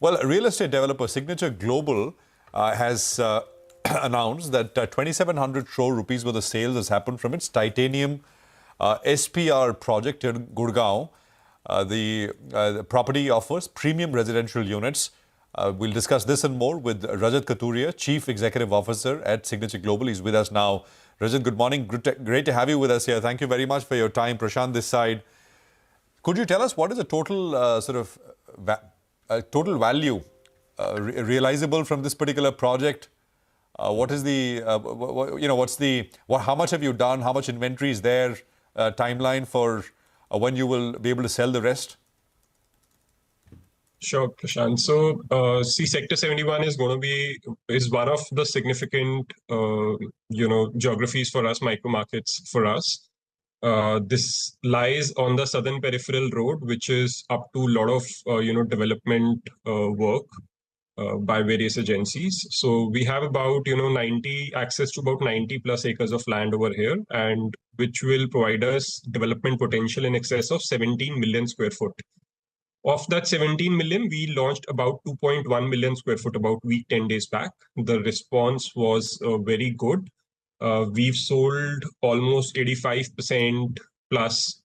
Well, real estate developer Signature Global has announced that 2,700 crore rupees worth of sales has happened from its Titanium SPR project in Gurgaon. The property offers premium residential units. We'll discuss this and more with Rajat Kathuria, Chief Executive Officer at Signature Global. He's with us now. Rajat, good morning. Great to have you with us here. Thank you very much for your time. Prashant this side. Could you tell us what is the total total value realizable from this particular project? What is the, how much have you done? How much inventory is there? Timeline for when you will be able to sell the rest? Sure, Prashant. So, Sector 71 is one of the significant, geographies for us, micro markets for us. This lies on the southern peripheral road, which is up to a lot of, development work by various agencies. So we have about, access to about 90 plus acres of land over here, and which will provide us development potential in excess of 17 million square foot. Of that 17 million, we launched about 2.1 million square foot about 10 days back. The response was very good. We've sold almost 85% plus,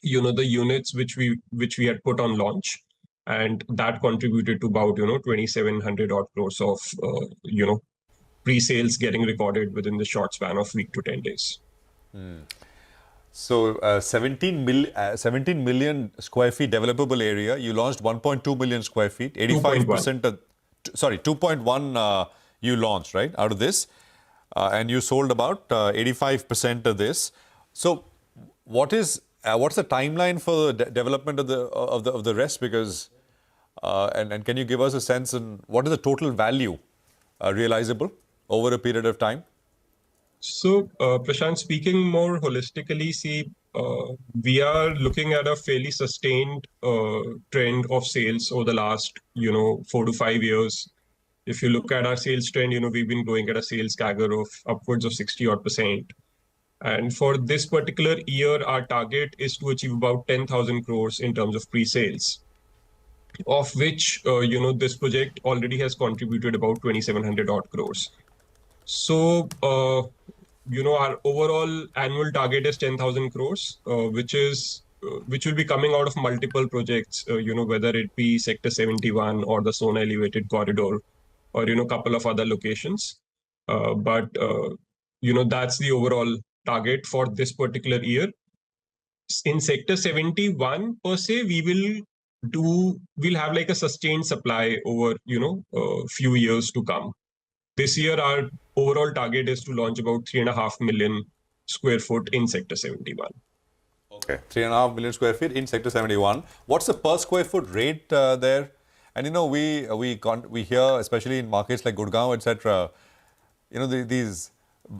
the units which we had put on launch, and that contributed to about 2,700 odd crores of pre-sales getting recorded within the short span of week to 10 days. So 17 million square feet developable area. You launched 1.2 million square feet. 85% of, 2.1 you launched, right, out of this, and you sold about 85% of this. So what's the timeline for the development of the rest? Because and can you give us a sense on what is the total value realizable over a period of time? So, Prashant, speaking more holistically, we are looking at a fairly sustained trend of sales over the last, 4 to 5 years. If you look at our sales trend, we've been growing at a sales CAGR of upwards of 60%. And for this particular year, our target is to achieve about 10,000 crores in terms of pre-sales, of which, this project already has contributed about 2,700 odd crores. So, our overall annual target is 10,000 crores, which will be coming out of multiple projects, whether it be Sector 71 or the Sona Elevated Corridor, or, a couple of other locations. But that's the overall target for this particular year. In Sector 71 per se, we'll have like a sustained supply over, a few years to come. This year, our overall target is to launch about 3.5 million square foot in Sector 71. Okay, 3.5 million square feet in Sector 71. What's the per square foot rate there? And we hear, especially in markets like Gurgaon, etc., these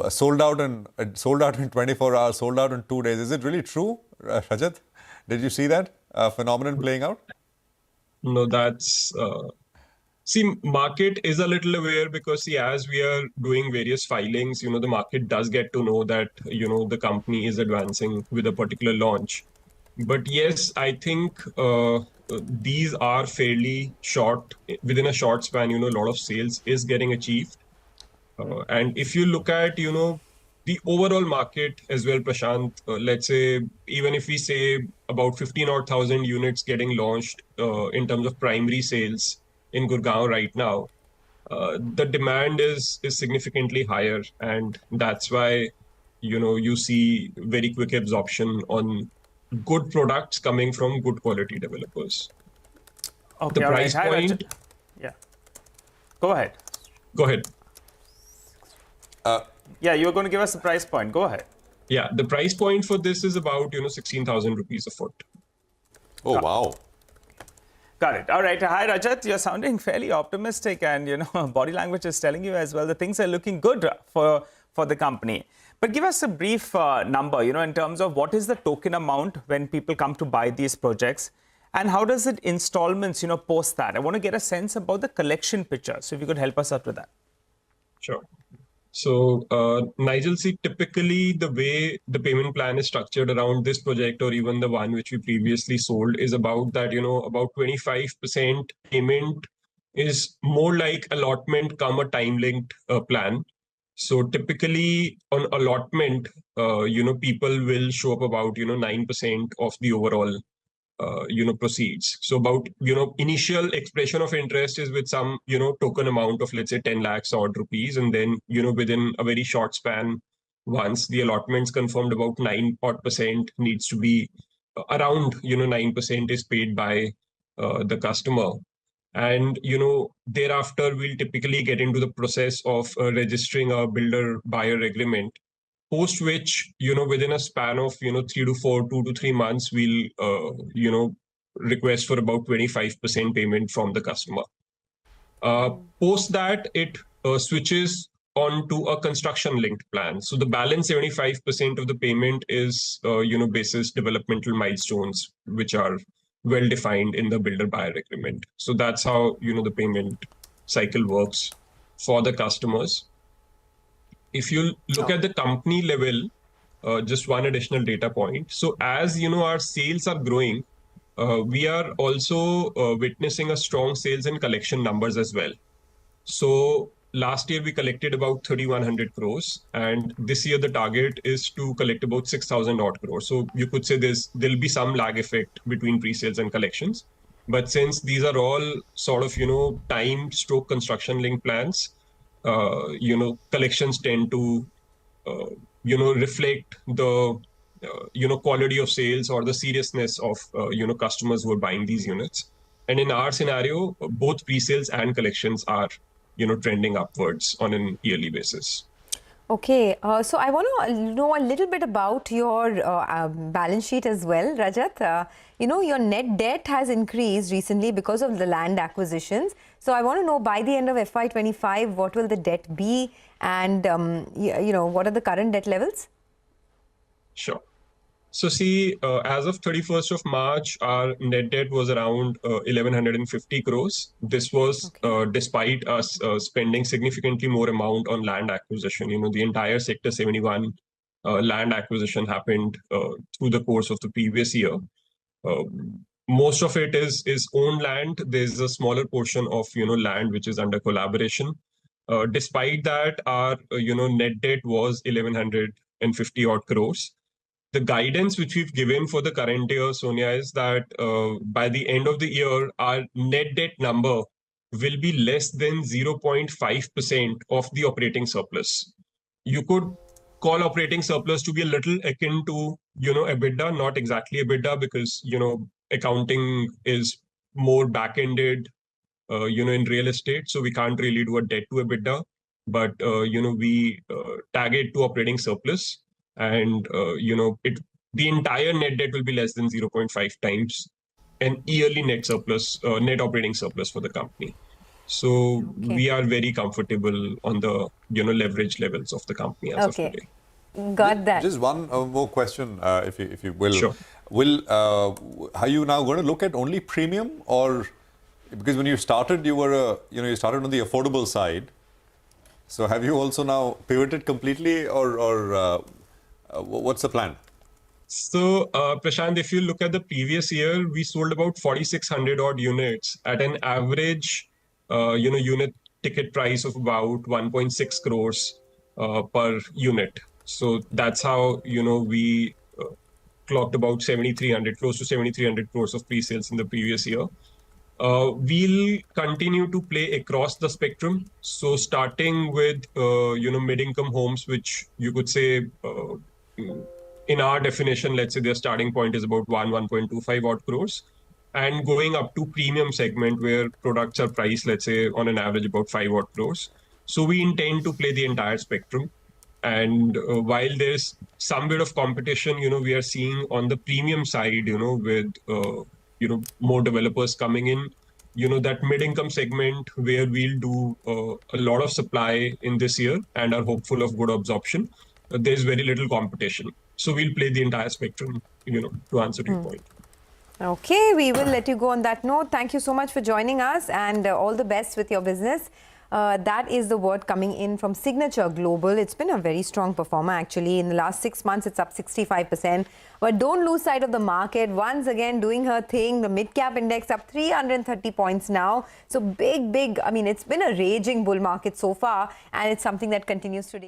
sold out in 24 hours, sold out in 2 days. Is it really true, Rajat? Did you see that phenomenon playing out? No, that's... market is a little aware because, as we are doing various filings, the market does get to know that, the company is advancing with a particular launch. But yes, I think these are fairly short, within a short span, a lot of sales is getting achieved. And if you look at, the overall market as well, Prashant, let's say, even if we say about 15,000 units getting launched in terms of primary sales in Gurgaon right now, the demand is significantly higher, and that's why you see very quick absorption on good products coming from good quality developers. Okay, the price point. Yeah, go ahead. Go ahead. Yeah, you're going to give us the price point. Go ahead. Yeah, the price point for this is about 16,000 rupees a foot. Oh, wow. Got it. All right. Hi, Rajat. You're sounding fairly optimistic, and body language is telling you as well that things are looking good for the company. But give us a brief number, in terms of what is the token amount when people come to buy these projects, and how does it installments, post that? I want to get a sense about the collection picture. So if you could help us out with that. Sure. So, Nigel, see, typically the way the payment plan is structured around this project or even the one which we previously sold is about that, about 25% payment is more like allotment come a time-linked plan. So typically on allotment, people will show up about, 9% of the overall proceeds. So about, initial expression of interest is with some, token amount of, let's say, 10 lakhs odd rupees. And then, within a very short span, once the allotments confirmed, about 9 odd percent needs to be around, 9% is paid by the customer. And, thereafter, we'll typically get into the process of registering a builder buyer agreement, post which, within a span of, 2 to 3 months, we'll, request for about 25% payment from the customer. Post that, it switches on to a construction linked plan. So the balance 75% of the payment is, basis developmental milestones, which are well defined in the builder buyer agreement. So that's how, the payment cycle works for the customers. If you look at the company level, just one additional data point. So as our sales are growing, we are also witnessing a strong sales and collection numbers as well. So last year we collected about 3,100 crores, and this year the target is to collect about 6,000 odd crores. So you could say there'll be some lag effect between pre-sales and collections. But since these are all sort of, time stroke construction link plans, collections tend to, reflect the, quality of sales or the seriousness of, customers who are buying these units. And in our scenario, both pre-sales and collections are, trending upwards on an yearly basis. Okay, so I want to know a little bit about your balance sheet as well, Rajat. Your net debt has increased recently because of the land acquisitions. So I want to know, by the end of FY25, what will the debt be, and what are the current debt levels? Sure. So see, as of 31st of March, our net debt was around 1,150 crores. This was despite us spending significantly more amount on land acquisition. The entire Sector 71 land acquisition happened through the course of the previous year. Most of it is owned land. There's a smaller portion of land which is under collaboration. Despite that, our net debt was 1,150 odd crores. The guidance which we've given for the current year, Sonia, is that by the end of the year, our net debt number will be less than 0.5% of the operating surplus. You could call operating surplus to be a little akin to, EBITDA, not exactly EBITDA, because, accounting is more back-ended, in real estate. So we can't really do a debt to EBITDA, but, we tag it to operating surplus. And, the entire net debt will be less than 0.5 times an yearly net surplus, net operating surplus for the company. So we are very comfortable on the, leverage levels of the company as of today. Got that. Just one more question, if you will. Sure. Are you now going to look at only premium, or because when you started, you were you started on the affordable side. So have you also now pivoted completely, or what's the plan? So, Prashant, if you look at the previous year, we sold about 4,600 odd units at an average, unit ticket price of about 1.6 crores per unit. So that's how, we clocked about 7,300, close to 7,300 crores of pre-sales in the previous year. We'll continue to play across the spectrum. So starting with, mid-income homes, which you could say, in our definition, let's say their starting point is about 1.25 odd crores, and going up to premium segment where products are priced, let's say on an average about 5 odd crores. So we intend to play the entire spectrum. And while there's some bit of competition, we are seeing on the premium side, with, more developers coming in, that mid-income segment where we'll do a lot of supply in this year and are hopeful of good absorption. There's very little competition. So we'll play the entire spectrum, to answer your point. Okay, we will let you go on that note. Thank you so much for joining us, and all the best with your business. That is the word coming in from Signature Global. It's been a very strong performer actually. In the last 6 months, it's up 65%. But don't lose sight of the market. Once again, doing her thing. The mid-cap index up 330 points now. So big, I mean, it's been a raging bull market so far, and it's something that continues today.